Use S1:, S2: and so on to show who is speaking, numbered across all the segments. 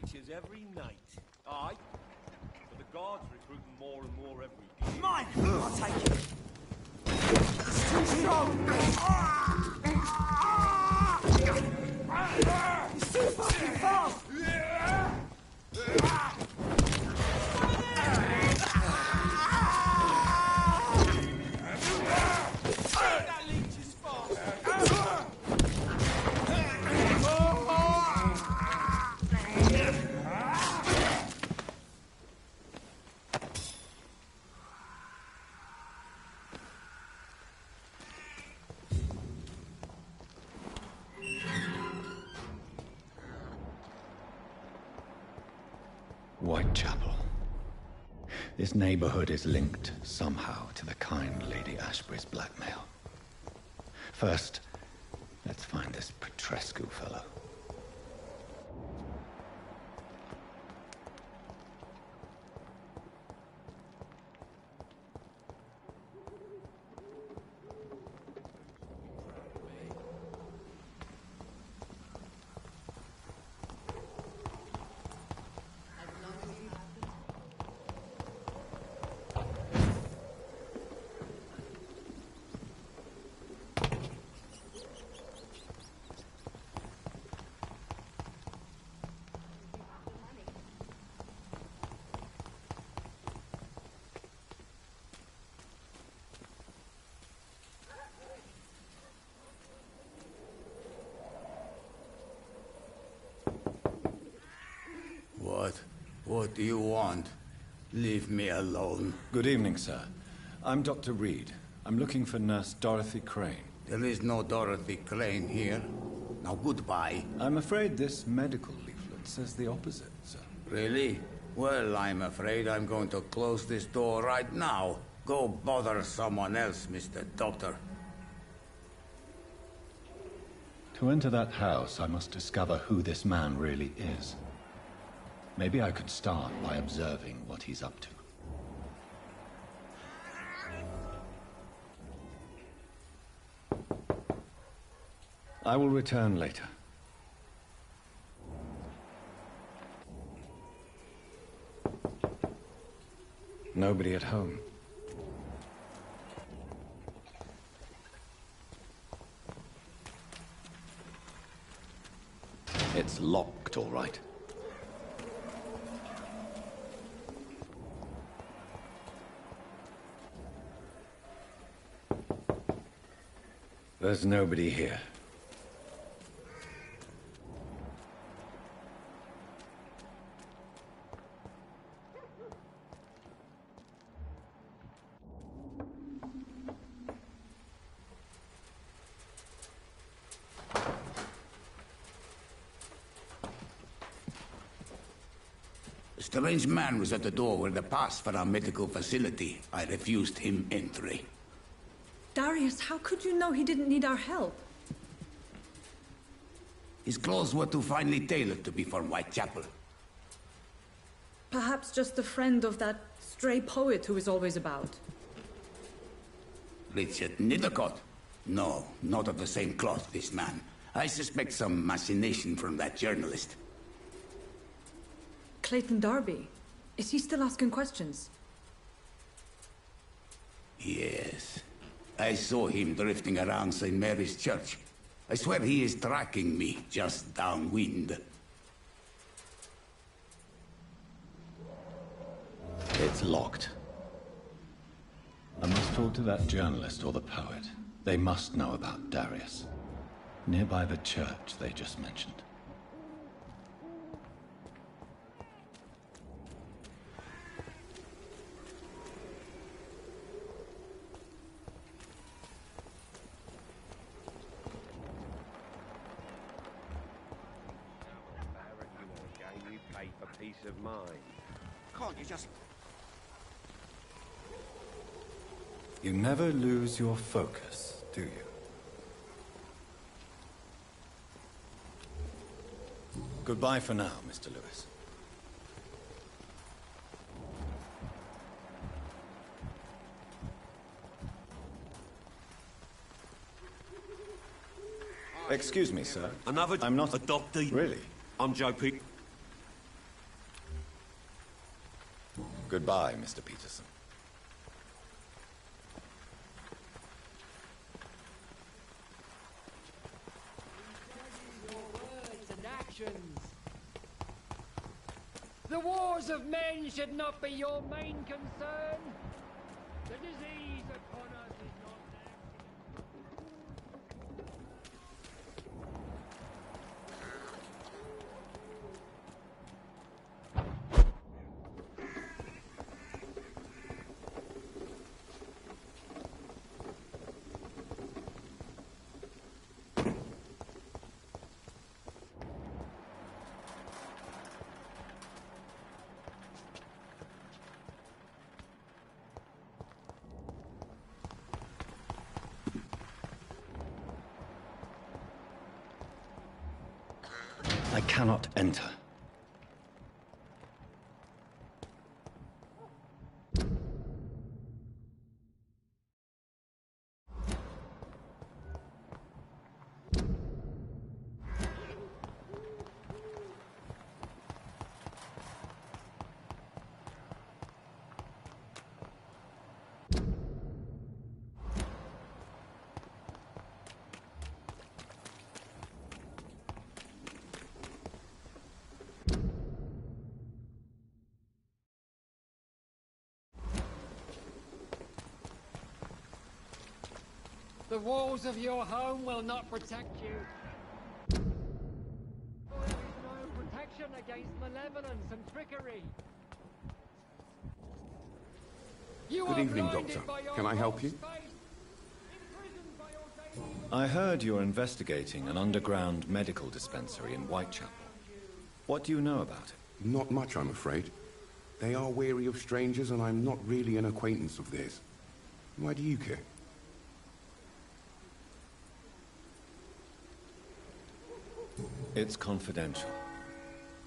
S1: creatures every night. Aye. But the guards recruiting more and more every day.
S2: Mine! I'll take it. It's too strong! He's too fucking fast! That leech is fast!
S3: Whitechapel. This neighborhood is linked somehow to the kind Lady Ashbury's blackmail. First, let's find this Petrescu fellow.
S4: What do you want? Leave me alone.
S3: Good evening, sir. I'm Dr. Reed. I'm looking for Nurse Dorothy Crane.
S4: There is no Dorothy Crane here. Now goodbye.
S3: I'm afraid this medical leaflet says the opposite, sir.
S4: Really? Well, I'm afraid I'm going to close this door right now. Go bother someone else, Mr. Doctor.
S3: To enter that house, I must discover who this man really is. Maybe I could start by observing what he's up to. I will return later. Nobody at home. It's locked, all right. There's nobody here.
S4: A strange man was at the door with a pass for our medical facility. I refused him entry.
S5: Darius, how could you know he didn't need our help?
S4: His clothes were too finely tailored to be from Whitechapel.
S5: Perhaps just a friend of that stray poet who is always about.
S4: Richard Nithercott? No, not of the same cloth, this man. I suspect some machination from that journalist.
S5: Clayton Darby. Is he still asking questions?
S4: Yes. I saw him drifting around St. Mary's Church. I swear he is tracking me, just downwind.
S3: It's locked. I must talk to that journalist or the poet. They must know about Darius. Nearby the church they just mentioned.
S1: Peace of mind.
S2: Can't you just...
S3: You never lose your focus, do you? Goodbye for now, Mr. Lewis. Excuse me, sir.
S1: Another...
S3: I'm not...
S1: a doctor.
S3: Really?
S1: I'm Joe Pete.
S3: Goodbye, Mr. Peterson.
S2: Words and actions. The wars of men should not be your main concern. The disease upon us is not
S3: I cannot enter.
S2: The walls of your home will not protect you. For there is no protection against malevolence and trickery. You
S6: Good
S2: are
S6: evening,
S2: blinded
S6: Doctor.
S2: by your
S6: Can I help you?
S2: false faith, imprisoned by your daily
S3: I heard you're investigating an underground medical dispensary in Whitechapel. What do you know about it?
S6: Not much, I'm afraid. They are wary of strangers, and I'm not really an acquaintance of theirs. Why do you care?
S3: It's confidential.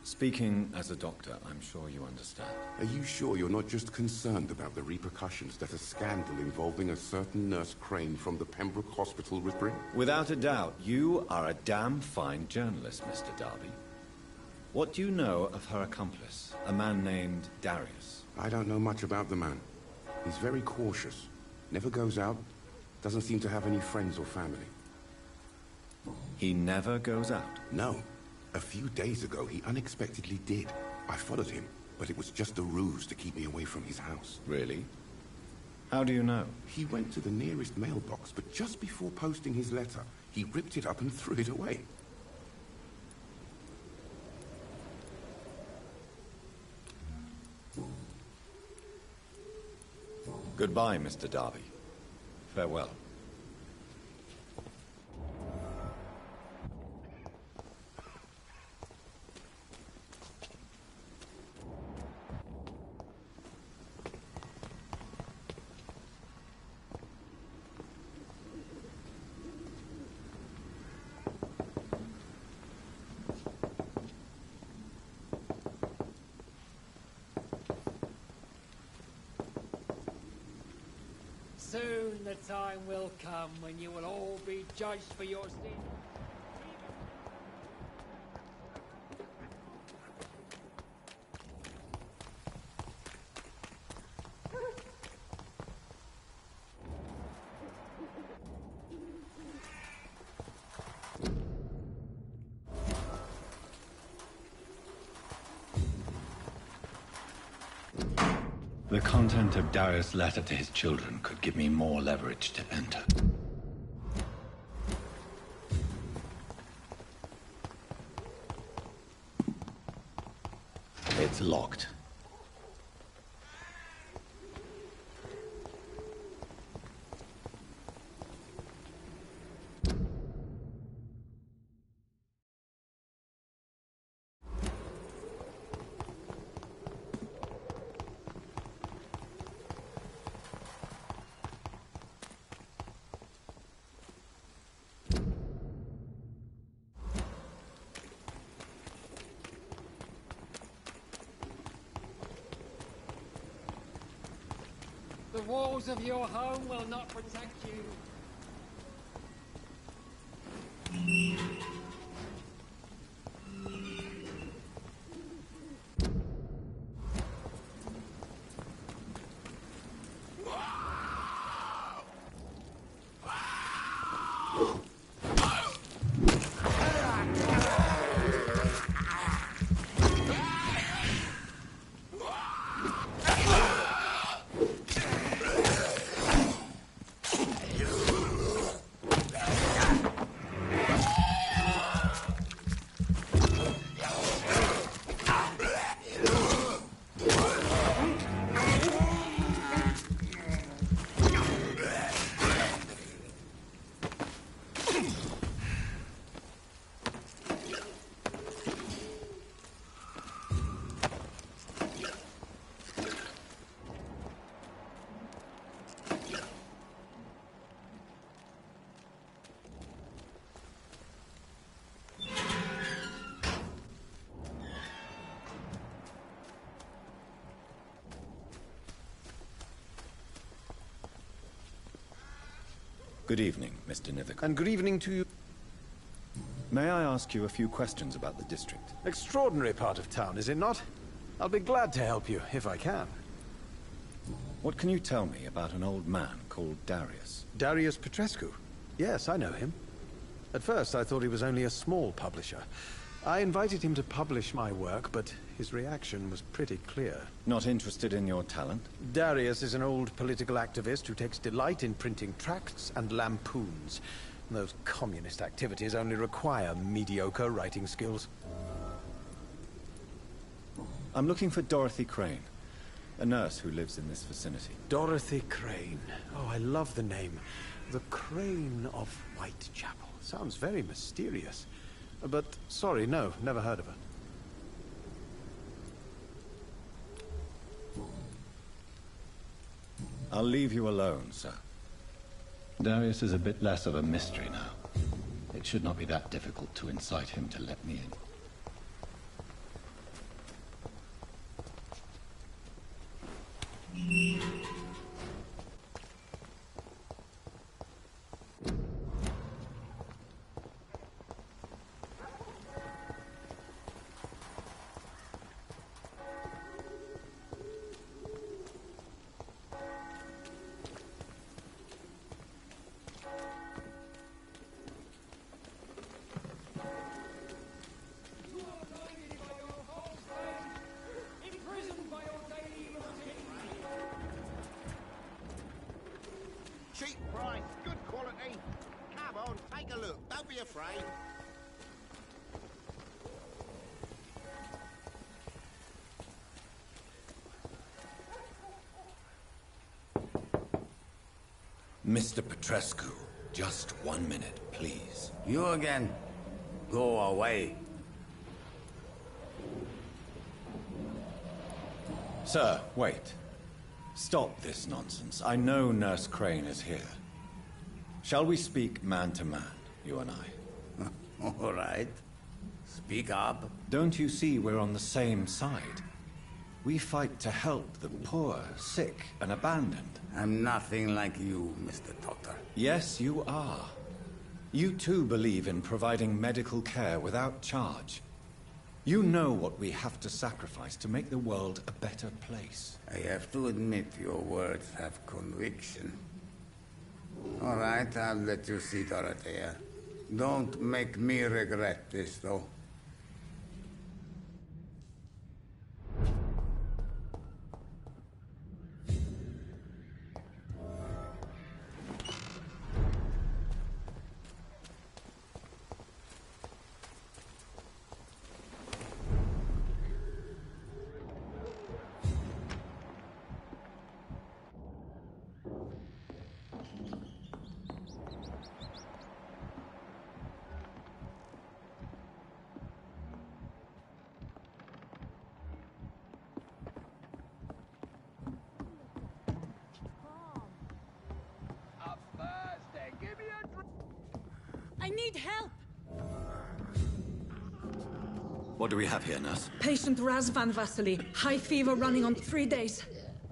S3: Speaking as a doctor, I'm sure you understand.
S6: Are you sure you're not just concerned about the repercussions that a scandal involving a certain Nurse Crane from the Pembroke Hospital would bring?
S3: Without a doubt, you are a damn fine journalist, Mr. Darby. What do you know of her accomplice, a man named Darius?
S6: I don't know much about the man. He's very cautious. Never goes out. Doesn't seem to have any friends or family.
S3: He never goes out.
S6: No. A few days ago, he unexpectedly did. I followed him, but it was just a ruse to keep me away from his house.
S3: Really? How do you know?
S6: He went to the nearest mailbox, but just before posting his letter, he ripped it up and threw it away.
S3: Goodbye, Mr. Darby. Farewell.
S2: Soon the time will come when you will all be judged for your sins.
S3: The content of Darius' letter to his children could give me more leverage to enter. It's locked.
S2: The walls of your home will not protect you.
S3: Good evening, Mr. Nithaka.
S7: And good evening to you.
S3: May I ask you a few questions about the district?
S7: Extraordinary part of town, is it not? I'll be glad to help you, if I can.
S3: What can you tell me about an old man called Darius?
S7: Darius Petrescu? Yes, I know him. At first, I thought he was only a small publisher. I invited him to publish my work, but his reaction was pretty clear.
S3: Not interested in your talent?
S7: Darius is an old political activist who takes delight in printing tracts and lampoons. Those communist activities only require mediocre writing skills.
S3: I'm looking for Dorothy Crane, a nurse who lives in this vicinity.
S7: Dorothy Crane. Oh, I love the name. The Crane of Whitechapel. Sounds very mysterious. But, sorry, no, never heard of her.
S3: I'll leave you alone, sir. Darius is a bit less of a mystery now. It should not be that difficult to incite him to let me in.
S8: Cheap price, good quality. Come on, take a look. Don't be afraid.
S3: Mr. Petrescu, just 1 minute, please.
S4: You again? Go away.
S3: Sir, wait. Stop this nonsense. I know Nurse Crane is here. Shall we speak man to man, you and I?
S4: All right. Speak up.
S3: Don't you see we're on the same side? We fight to help the poor, sick, and abandoned.
S4: I'm nothing like you, Mr. Doctor.
S3: Yes, you are. You too believe in providing medical care without charge. You know what we have to sacrifice to make the world a better place.
S4: I have to admit your words have conviction. All right, I'll let you see, Dorothea. Don't make me regret this, though.
S5: I need help!
S3: What do we have here, nurse?
S5: Patient Razvan Vasily. High fever running on 3 days.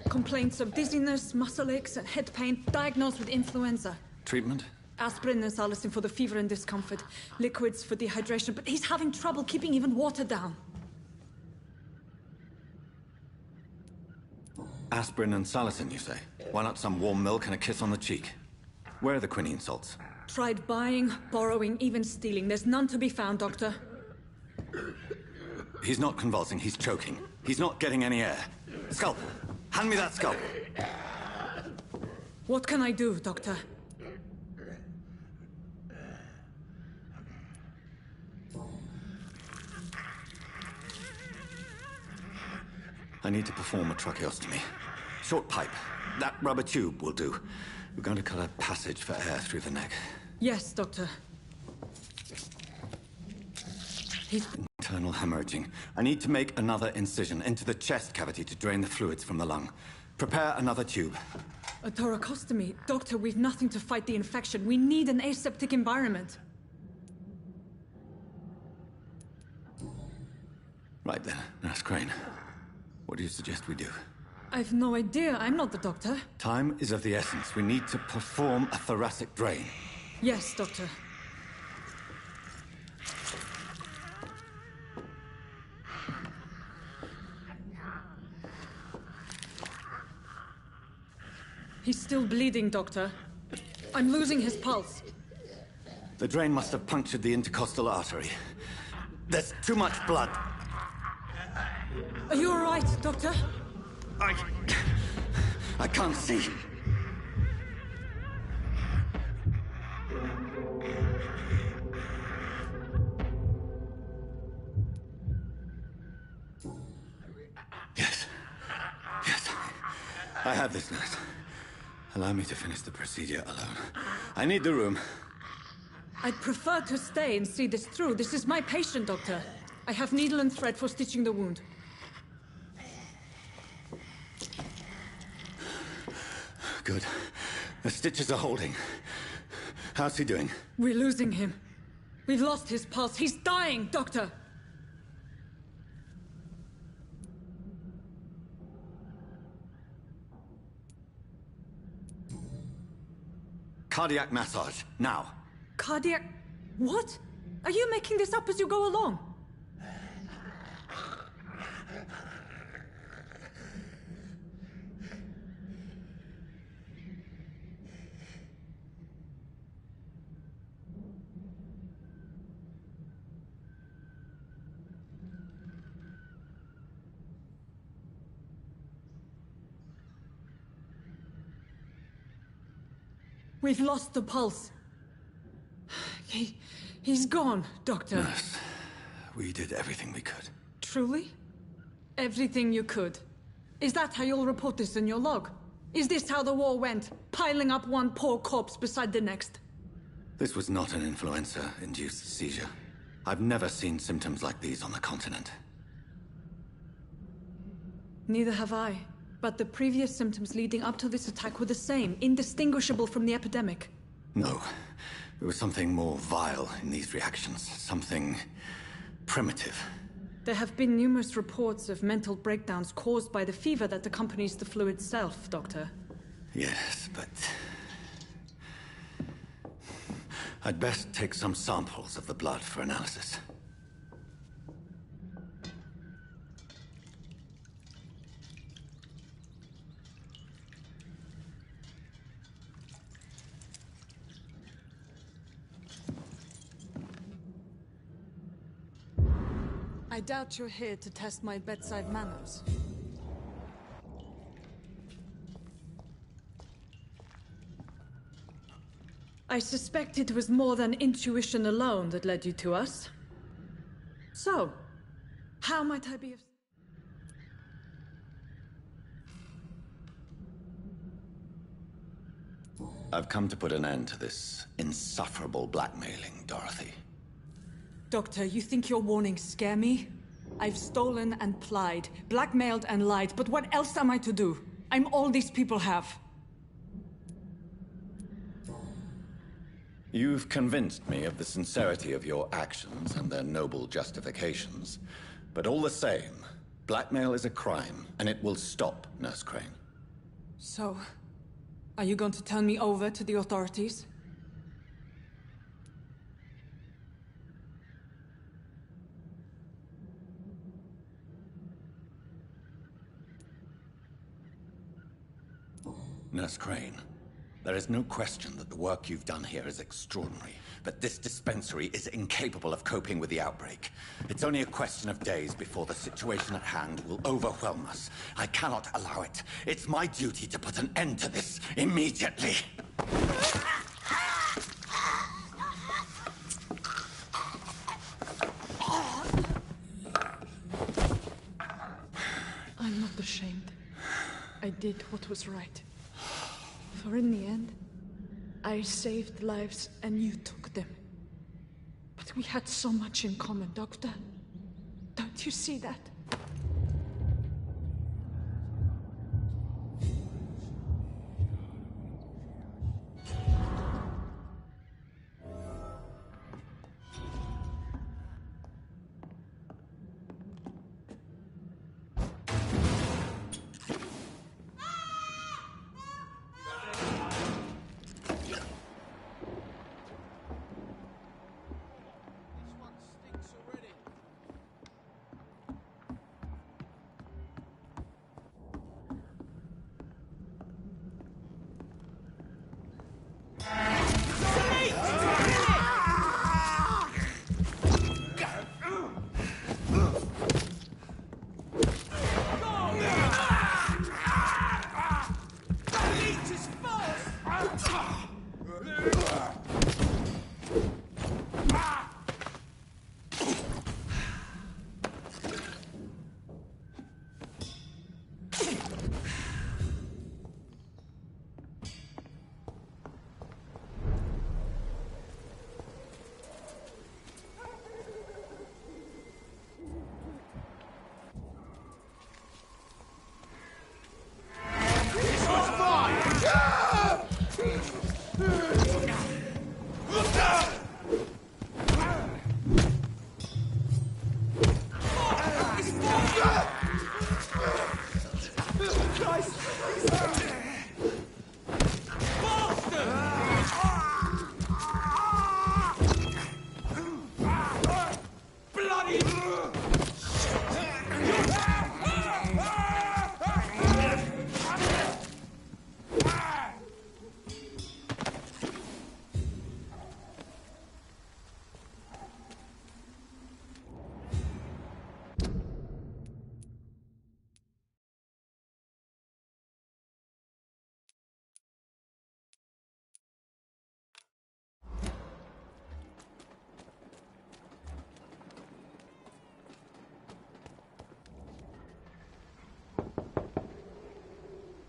S5: Complaints of dizziness, muscle aches, and head pain. Diagnosed with influenza.
S3: Treatment?
S5: Aspirin and salicin for the fever and discomfort. Liquids for dehydration, but he's having trouble keeping even water down.
S3: Aspirin and salicin, you say? Why not some warm milk and a kiss on the cheek? Where are the quinine salts?
S5: Tried buying, borrowing, even stealing. There's none to be found, Doctor.
S3: He's not convulsing, he's choking. He's not getting any air. Scalpel! Hand me that scalpel!
S5: What can I do, Doctor?
S3: I need to perform a tracheostomy. Short pipe. That rubber tube will do. We're going to cut a passage for air through the neck.
S5: Yes, Doctor. He's...
S3: Internal hemorrhaging. I need to make another incision into the chest cavity to drain the fluids from the lung. Prepare another tube.
S5: A thoracostomy. Doctor, we've nothing to fight the infection. We need an aseptic environment.
S3: Right then, Nurse Crane. What do you suggest we do?
S5: I've no idea. I'm not the doctor.
S3: Time is of the essence. We need to perform a thoracic drain.
S5: Yes, Doctor. He's still bleeding, Doctor. I'm losing his pulse.
S3: The drain must have punctured the intercostal artery. There's too much blood.
S5: Are you all right, Doctor?
S3: I can't see. Yes. Yes. I have this, nurse. Allow me to finish the procedure alone. I need the room.
S5: I'd prefer to stay and see this through. This is my patient, Doctor. I have needle and thread for stitching the wound.
S3: Good. The stitches are holding. How's he doing?
S5: We're losing him. We've lost his pulse. He's dying, Doctor!
S3: Cardiac massage, now.
S5: Cardiac... What? Are you making this up as you go along? We've lost the pulse. He's gone, Doctor.
S3: Nurse, we did everything we could.
S5: Truly? Everything you could. Is that how you'll report this in your log? Is this how the war went? Piling up one poor corpse beside the next?
S3: This was not an influenza-induced seizure. I've never seen symptoms like these on the continent.
S5: Neither have I. But the previous symptoms leading up to this attack were the same, indistinguishable from the epidemic.
S3: No. There was something more vile in these reactions. Something primitive.
S5: There have been numerous reports of mental breakdowns caused by the fever that accompanies the flu itself, Doctor.
S3: Yes, but... I'd best take some samples of the blood for analysis.
S5: I doubt you're here to test my bedside manners. I suspect it was more than intuition alone that led you to us. So, how might I be of...
S3: I've come to put an end to this insufferable blackmailing, Dorothy.
S5: Doctor, you think your warnings scare me? I've stolen and plied, blackmailed and lied, but what else am I to do? I'm all these people have.
S3: You've convinced me of the sincerity of your actions and their noble justifications. But all the same, blackmail is a crime, and it will stop, Nurse Crane.
S5: So, are you going to turn me over to the authorities?
S3: Nurse Crane, there is no question that the work you've done here is extraordinary, but this dispensary is incapable of coping with the outbreak. It's only a question of days before the situation at hand will overwhelm us. I cannot allow it. It's my duty to put an end to this immediately.
S5: I'm not ashamed. I did what was right. For in the end, I saved lives and you took them. But we had so much in common, Doctor. Don't you see that?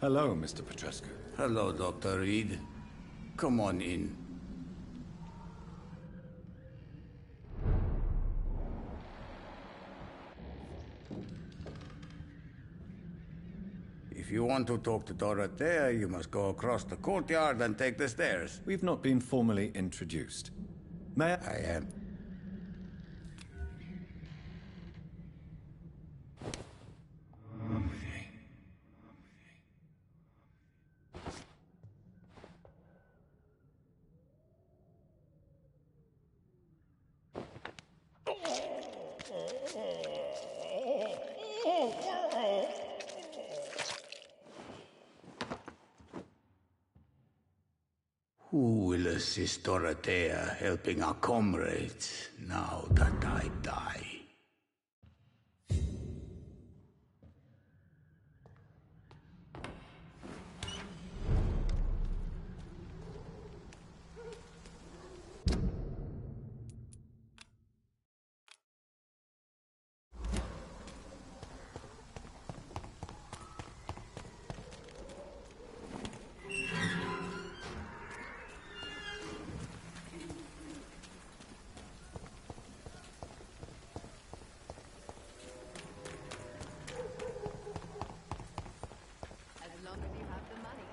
S3: Hello, Mr. Petrescu.
S4: Hello, Dr. Reed. Come on in. If you want to talk to Dorothea, you must go across the courtyard and take the stairs.
S3: We've not been formally introduced. May I?
S4: I am. Who will assist Dorothea helping our comrades now that I die?
S9: As long as you have the money.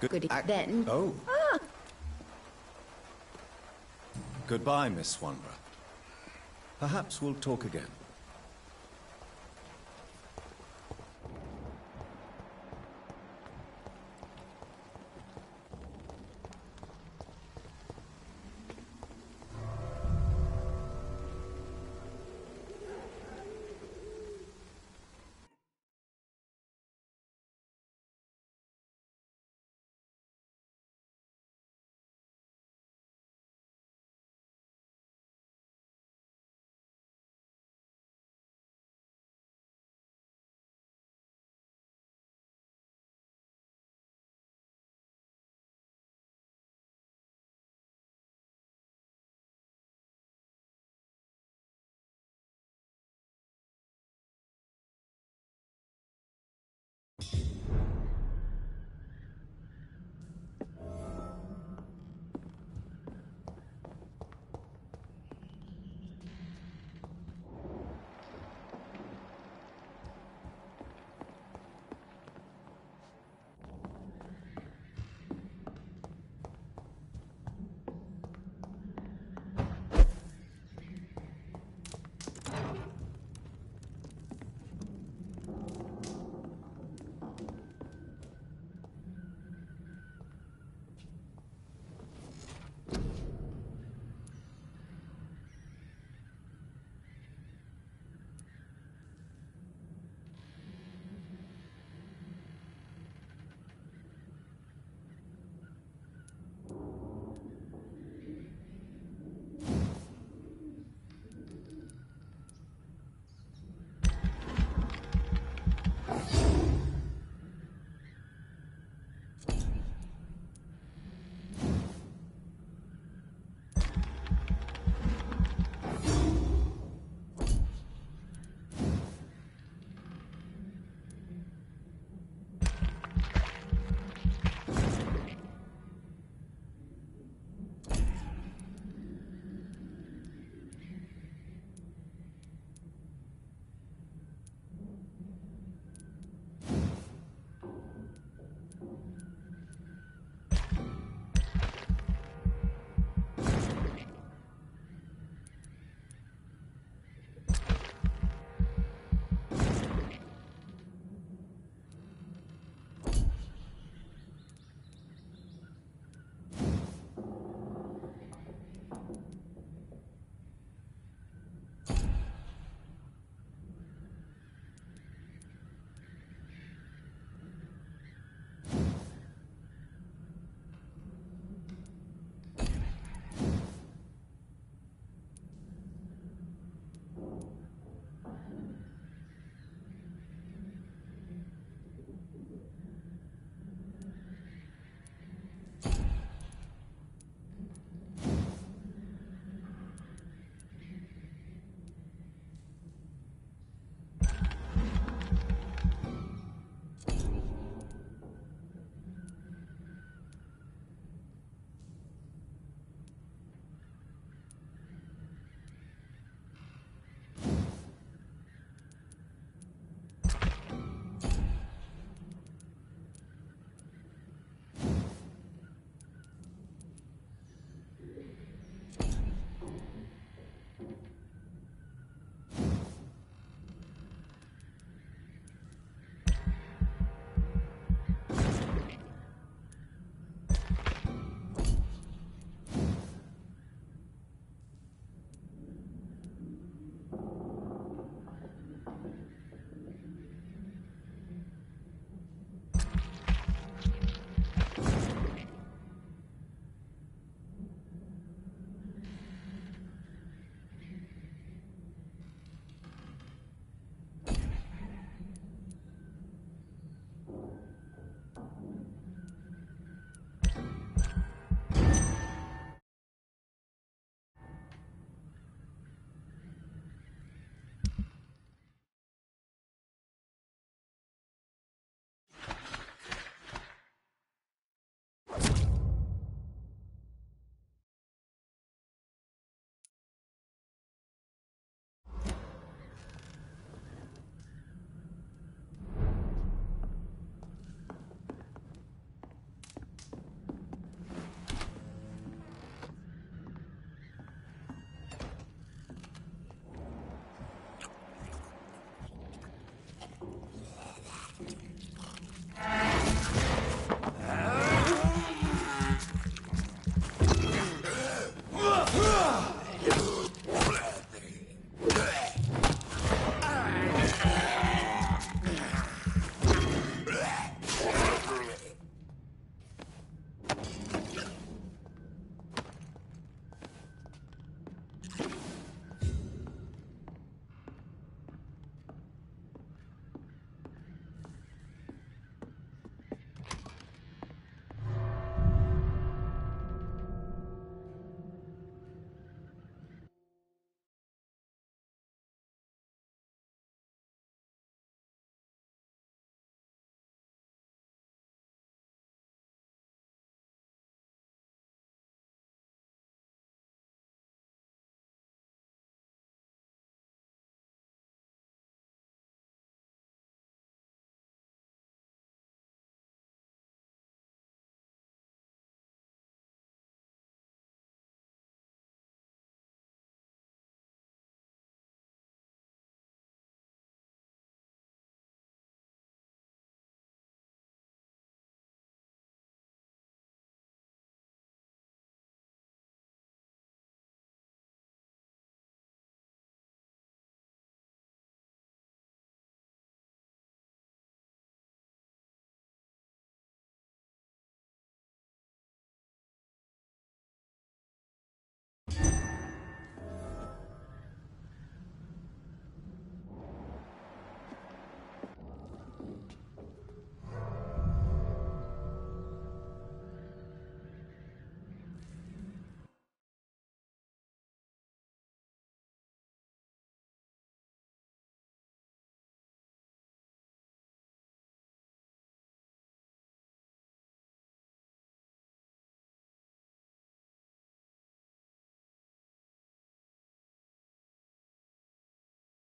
S3: Good.
S9: Then.
S3: Oh. Goodbye, Miss Swanborough. Perhaps we'll talk again.